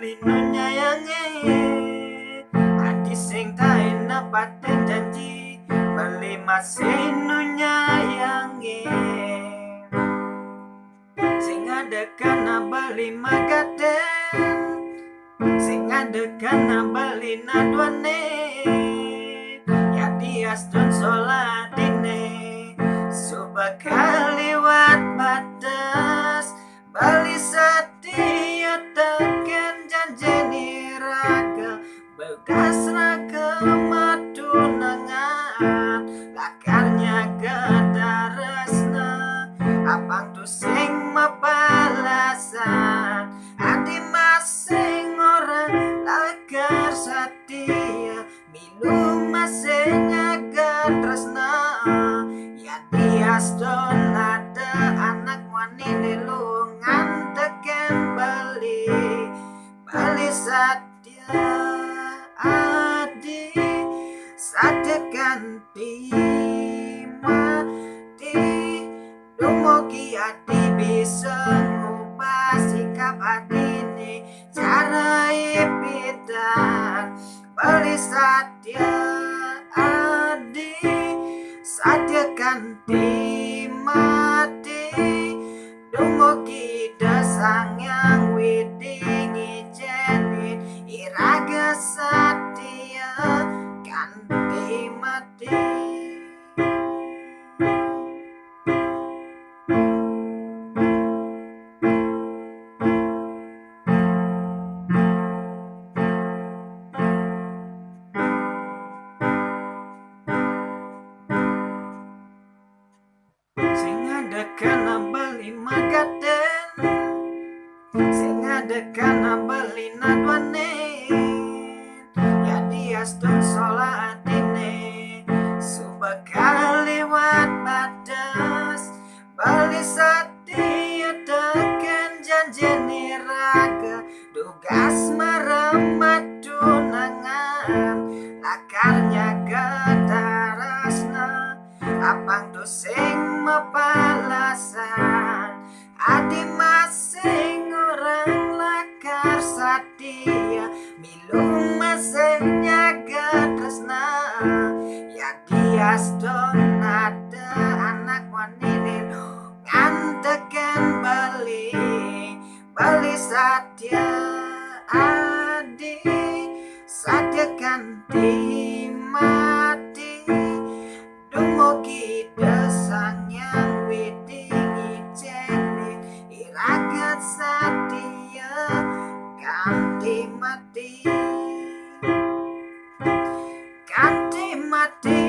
bali nu nyayangi ati sing tae nepatin janji bali masih nu nyayangi sing adekana bali magaten sing adekana bali nadwane ya dias don solatine subaka liwat batas bali setia tekan janjeni raga begas raga madunangan lakarnya kedaresna abang tu sing mapalasan adi masing orang lakar setia milu masing nyaga tresna ya dias don ada anak wanita lungan teken bali bali setia adi sadekan mati dumugi adi bisa ngubah sikap adine cara ipitan bali setia adi sadekan mati dumugi dasang yang widingi jenit iraga setia ganti mati. Sing adekana bali magaten sing adekana bali nadwane ya dias don solatine subaka liwat batas bali setia tekan janjeni raga dugas meremat tunangan lakarnya kedarasna abang tu sing mapalasan adi masing orang lakar setia milu masing nyaga tresna ya dias don ada anak wanita ngantekan bali bali setia adi sadekan mati dumugi desang yang widingi jenit iragat setia ganti mati ganti mati.